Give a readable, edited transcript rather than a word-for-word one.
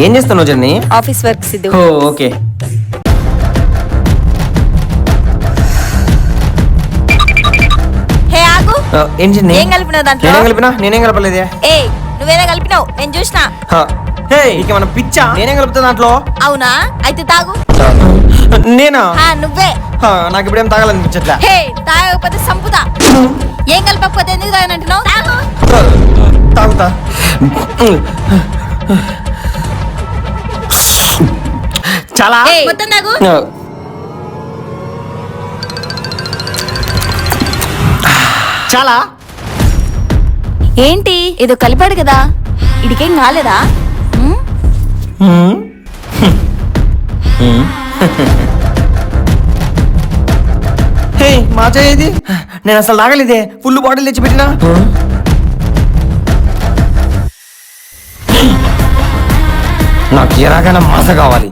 ఏం చేస్తున్నావు journey? Office work Siddhu. Oh okay. Hey ఆగు. ఏం జర్నీ? ఏం కలిపినావు దాంట్లో? నేనేం కలపలేదే. ఏ నువ్వేదో కలిపినావు, నేను చూసినా. హే ఇక మన పిచ్చా, నేనేం కలుపుతా దాంట్లో? అవునా, అయితే తాగు. నేనా? నువ్వే. నాకు ఇప్పుడేం తాగాలనిపించట్లే. హే తాగకపోతే సంపుతా. ఏం కలపకపోతే ఎందుకు తాగనంటున్నావు? తాగు. తాగుతా. చాలా మొత్తం తాగు. చాలా ఏంటి ఏదో కలిపాడు కదా, ఇడికేం కాలేదా? హే మాచా ఇది, నేను అసలు తాగలేదే. ఫుల్ బాటిల్ తెచ్చి పెట్టినా. నాకు ఎలాగైనా మాస కావాలి.